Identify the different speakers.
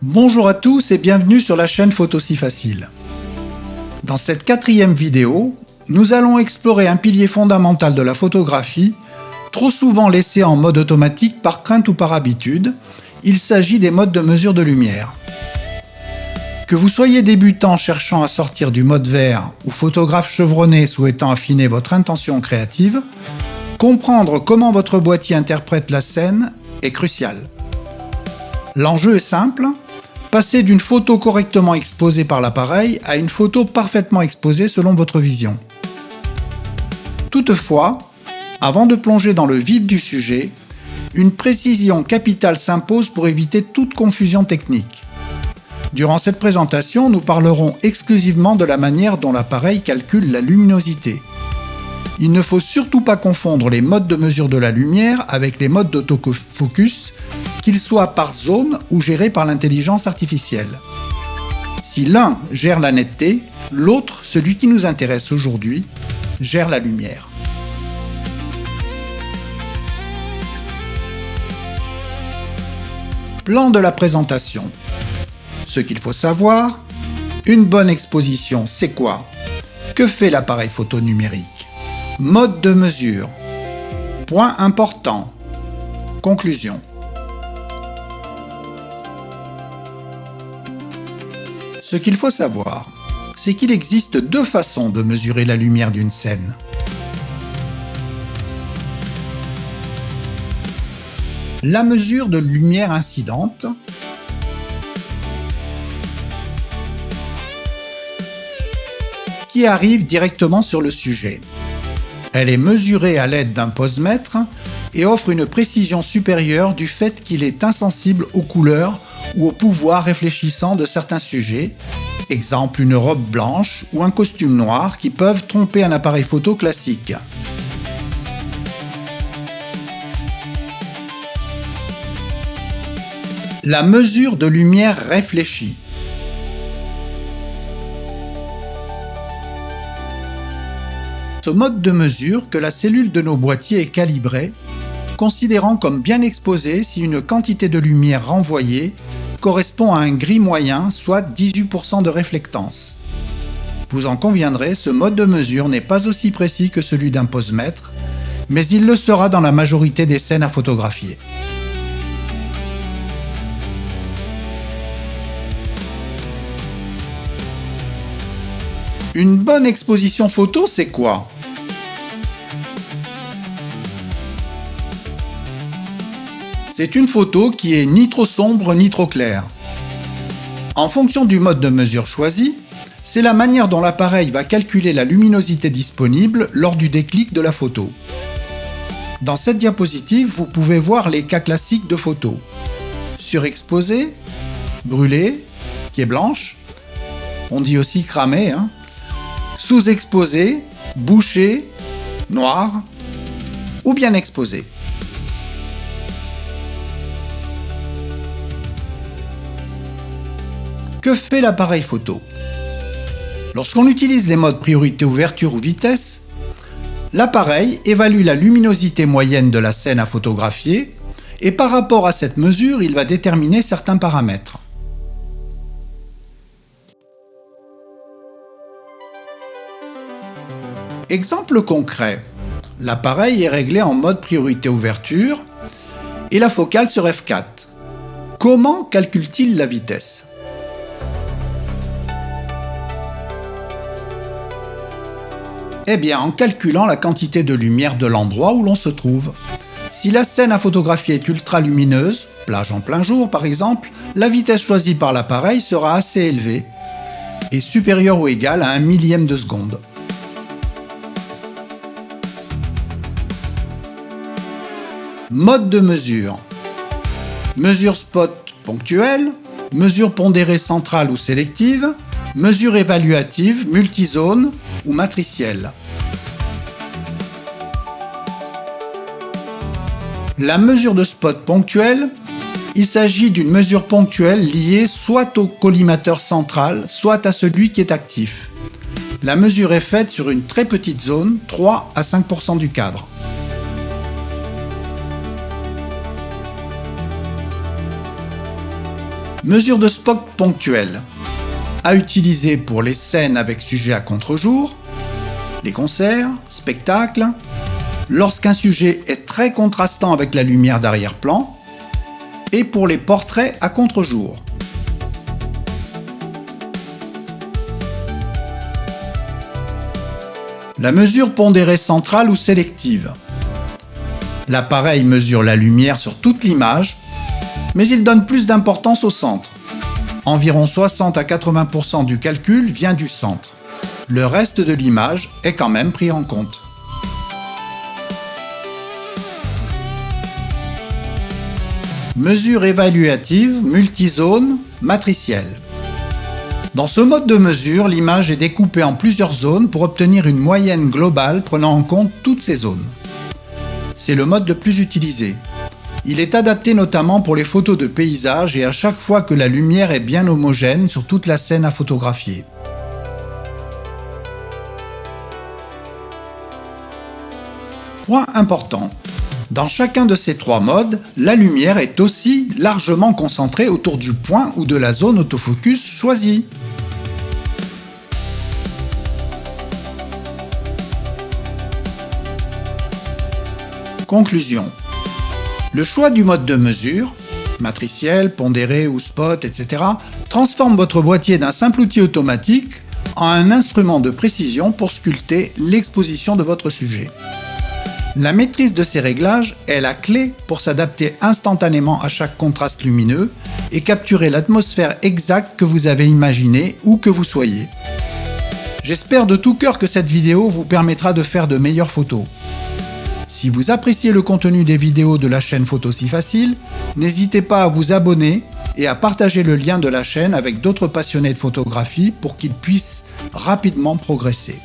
Speaker 1: Bonjour à tous et bienvenue sur la chaîne Photo Si Facile. Dans cette 4e vidéo, nous allons explorer un pilier fondamental de la photographie, trop souvent laissé en mode automatique par crainte ou par habitude. Il s'agit des modes de mesure de lumière. Que vous soyez débutant cherchant à sortir du mode vert ou photographe chevronné souhaitant affiner votre intention créative, comprendre comment votre boîtier interprète la scène est crucial. L'enjeu est simple, passer d'une photo correctement exposée par l'appareil à une photo parfaitement exposée selon votre vision. Toutefois, avant de plonger dans le vif du sujet, une précision capitale s'impose pour éviter toute confusion technique. Durant cette présentation, nous parlerons exclusivement de la manière dont l'appareil calcule la luminosité. Il ne faut surtout pas confondre les modes de mesure de la lumière avec les modes d'autofocus, qu'ils soient par zone ou gérés par l'intelligence artificielle. Si l'un gère la netteté, l'autre, celui qui nous intéresse aujourd'hui, gère la lumière. Plan de la présentation. Ce qu'il faut savoir, une bonne exposition, c'est quoi? Que fait l'appareil photo numérique? Mode de mesure. Point important. Conclusion. Ce qu'il faut savoir, c'est qu'il existe deux façons de mesurer la lumière d'une scène. La mesure de lumière incidente, qui arrive directement sur le sujet. Elle est mesurée à l'aide d'un posemètre et offre une précision supérieure du fait qu'il est insensible aux couleurs ou au pouvoir réfléchissant de certains sujets, exemple une robe blanche ou un costume noir qui peuvent tromper un appareil photo classique. La mesure de lumière réfléchie. Ce mode de mesure que la cellule de nos boîtiers est calibrée, considérant comme bien exposé si une quantité de lumière renvoyée correspond à un gris moyen, soit 18% de réflectance. Vous en conviendrez, ce mode de mesure n'est pas aussi précis que celui d'un posemètre, mais il le sera dans la majorité des scènes à photographier. Une bonne exposition photo, c'est quoi? C'est une photo qui est ni trop sombre ni trop claire. En fonction du mode de mesure choisi, c'est la manière dont l'appareil va calculer la luminosité disponible lors du déclic de la photo. Dans cette diapositive, vous pouvez voir les cas classiques de photos. Surexposée, brûlée, qui est blanche, on dit aussi cramée, sous-exposée, bouchée, noire, ou bien exposée. Que fait l'appareil photo? Lorsqu'on utilise les modes priorité ouverture ou vitesse, l'appareil évalue la luminosité moyenne de la scène à photographier et par rapport à cette mesure, il va déterminer certains paramètres. Exemple concret, l'appareil est réglé en mode priorité ouverture et la focale sur f4. Comment calcule-t-il la vitesse? Eh bien, en calculant la quantité de lumière de l'endroit où l'on se trouve. Si la scène à photographier est ultra lumineuse, plage en plein jour par exemple, la vitesse choisie par l'appareil sera assez élevée et supérieure ou égale à 1/1000 de seconde. Mode de mesure. Mesure spot ponctuelle, mesure pondérée centrale ou sélective, mesure évaluative, multizone ou matricielle. La mesure de spot ponctuelle, il s'agit d'une mesure ponctuelle liée soit au collimateur central, soit à celui qui est actif. La mesure est faite sur une très petite zone, 3 à 5% du cadre. Mesure de spot ponctuelle, à utiliser pour les scènes avec sujet à contre-jour, les concerts, spectacles, lorsqu'un sujet est très contrastant avec la lumière d'arrière-plan, et pour les portraits à contre-jour. La mesure pondérée centrale ou sélective. L'appareil mesure la lumière sur toute l'image, mais il donne plus d'importance au centre. Environ 60 à 80% du calcul vient du centre. Le reste de l'image est quand même pris en compte. Mesure évaluative, multizone, matricielle. Dans ce mode de mesure, l'image est découpée en plusieurs zones pour obtenir une moyenne globale prenant en compte toutes ces zones. C'est le mode le plus utilisé. Il est adapté notamment pour les photos de paysage et à chaque fois que la lumière est bien homogène sur toute la scène à photographier. Point important. Dans chacun de ces trois modes, la lumière est aussi largement concentrée autour du point ou de la zone autofocus choisie. Conclusion. Le choix du mode de mesure, matriciel, pondéré ou spot, etc., transforme votre boîtier d'un simple outil automatique en un instrument de précision pour sculpter l'exposition de votre sujet. La maîtrise de ces réglages est la clé pour s'adapter instantanément à chaque contraste lumineux et capturer l'atmosphère exacte que vous avez imaginée où que vous soyez. J'espère de tout cœur que cette vidéo vous permettra de faire de meilleures photos. Si vous appréciez le contenu des vidéos de la chaîne Photo Si Facile, n'hésitez pas à vous abonner et à partager le lien de la chaîne avec d'autres passionnés de photographie pour qu'ils puissent rapidement progresser.